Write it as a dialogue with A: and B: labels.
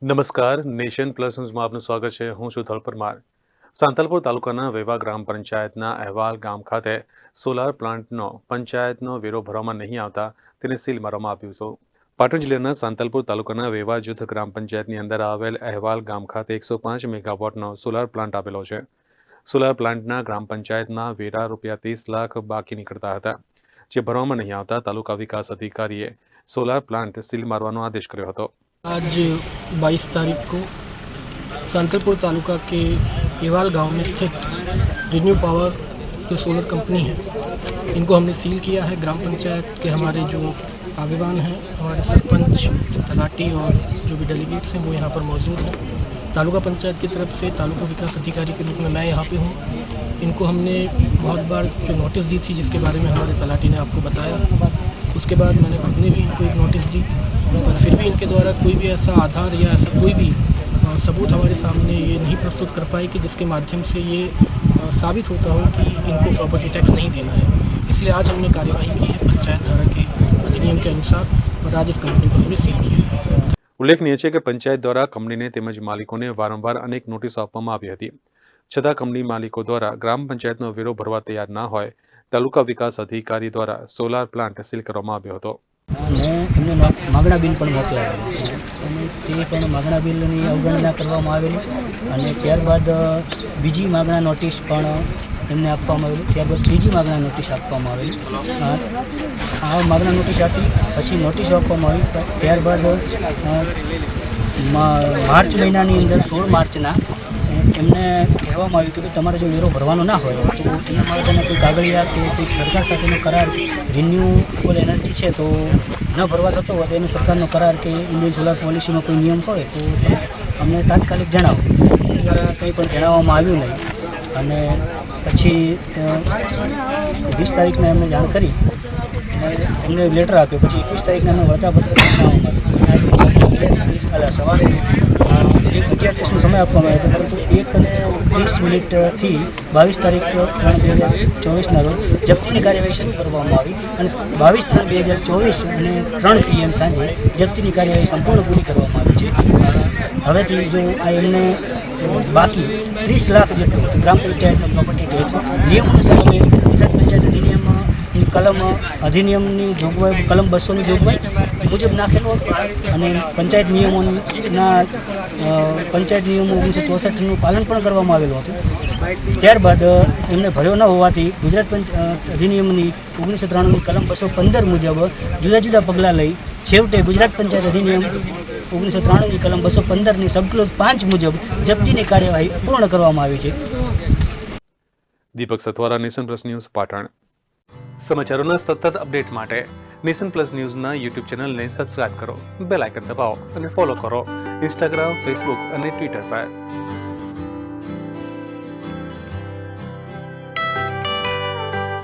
A: નમસ્કાર, nation plus ન્યૂઝમાં આપનું સ્વાગત છે. હું છું ધોલ પરમાર. સાંતલપુર તાલુકાના વેવા ગ્રામ પંચાયતના અહેવાલ ગામ ખાતે સોલાર પ્લાન્ટનો પંચાયતનો વેરો ભરવામાં નહીં આવતા તેને સીલ મારવામાં આવ્યું હતું. પાટણ જિલ્લાના સાંતલપુર તાલુકાના વેવા જૂથ ગ્રામ પંચાયતની અંદર આવેલ અહેવાલ ગામ ખાતે 105 મેગાવોટનો સોલાર પ્લાન્ટ આવેલો છે. સોલાર પ્લાન્ટના ગ્રામ પંચાયતમાં વેરા ₹30 લાખ બાકી નીકળતા હતા, જે ભરવામાં નહીં આવતા તાલુકા વિકાસ અધિકારીએ સોલાર પ્લાન્ટ સીલ મારવાનો આદેશ કર્યો હતો.
B: आज 22 तारीख को सांतलपुर तालुका के एवाल गांव में स्थित रिन्यू पावर जो सोलर कंपनी है, इनको हमने सील किया है. ग्राम पंचायत के हमारे जो आगेवान हैं, हमारे सरपंच, तलाटी और जो भी डेलीगेट्स हैं वो यहाँ पर मौजूद हैं. तालुका पंचायत की तरफ से तालुका विकास अधिकारी के रूप में मैं यहाँ पे हूँ. इनको हमने बहुत बार जो नोटिस दी थी, जिसके बारे में हमारे तलाटी ने आपको बताया. उसके बाद मैंने खुद ने भी इनको एक नोटिस दी, पर फिर भी इनके द्वारा कोई भी ऐसा आधार या ऐसा कोई भी सबूत हमारे सामने ये नहीं प्रस्तुत कर पाए कि जिसके माध्यम से ये साबित होता हो कि इनको प्रॉपर्टी टैक्स नहीं देना है. इसलिए आज हमने कार्यवाही की है पंचायत धारा के अधिनियम के अनुसार और आज इस कंपनी को हमने सील किया है.
A: ઉલ્લેખનીય છે કે પંચાયત દ્વારા કંપનીને તેમજ માલિકોને વારંવાર અનેક નોટિસો આપવામાં આવી હતી, છતાં કંપની માલિકો દ્વારા ગ્રામ પંચાયતનો વેરો ભરવા તૈયાર ના હોય તાલુકા વિકાસ અધિકારી દ્વારા સોલાર પ્લાન્ટ સીલ કરવામાં આવ્યો હતો.
C: અને એમને માગણા બિલ પણ મોકલાવેલું અને તે પણ માગણા બિલની અવગણના કરવામાં આવેલી અને ત્યારબાદ બીજી માગણા નોટિસ પણ એમને આપવામાં આવેલી. ત્યારબાદ ત્રીજી માગણા નોટિસ આપવામાં આવેલી. આ માગણા નોટિસ આપી પછી નોટિસ આપવામાં આવી. ત્યારબાદ માર્ચ મહિનાની અંદર 16 માર્ચના એમને કહેવામાં આવ્યું કે ભાઈ તમારે જો વેરો ભરવાનો ના હોય તો એના માટેના કોઈ કાગળિયા કે કોઈ સરકાર સાથેનો કરાર રિન્યુએબલ એનર્જી છે તો ન ભરવા થતો હોય તો એને સરકારનો કરાર કે ઇન્ડિયન સોલાર પોલિસીમાં કોઈ નિયમ હોય તો તમે અમને તાત્કાલિક જણાવો. એ દ્વારા કંઈ પણ જણાવવામાં આવ્યું નહીં અને પછી 20 તારીખને એમને જાણ કરી અને એમને લેટર આપ્યો. પછી 21 તારીખને એમને વળતાપત્ર જણાવવામાં આવ્યું. સવારે 1:38નો સમય આપવામાં આવ્યો હતો, પરંતુ 1:30થી 22 તારીખ 3/2024ના રોજ જપ્તીની કાર્યવાહી શરૂ કરવામાં આવી અને 22/3/2024 અને 3 PM સાંજે જપ્તીની કાર્યવાહી સંપૂર્ણ પૂરી કરવામાં આવી છે. હવેથી જો આ એમને બાકી 30 લાખ જેટલો ગ્રામ પંચાયતનો પ્રોપર્ટી ટેક્સ નિયમોને સામે ગુજરાત પંચાયત અધિનિયમની જોગવાઈ કલમ 200ની જોગવાઈ મુજબ નાખેલો હતો અને પંચાયત નિયમો 1964નું પાલન પણ કરવામાં આવેલું હતું. ત્યારબાદ એમને ભર્યો ન હોવાથી ગુજરાત પંચાયત અધિનિયમની 1993ની કલમ 215 મુજબ જુદા જુદા પગલાં લઈ છેવટે ગુજરાત પંચાયત અધિનિયમ 1993ની કલમ 215ની સબક્લોઝ 5 મુજબ જપ્તીની કાર્યવાહી પૂર્ણ કરવામાં આવી છે.
A: Deepak Sathwara, nation plus news, Patan. સમાચારોના સતત અપડેટ માટે નેશન પ્લસ ન્યૂઝના યુટ્યુબ ચેનલને સબસ્ક્રાઇબ કરો, બેલ આઇકન દબાવો અને ફોલો કરો ઇન્સ્ટાગ્રામ, ફેસબુક અને ટ્વિટર પર.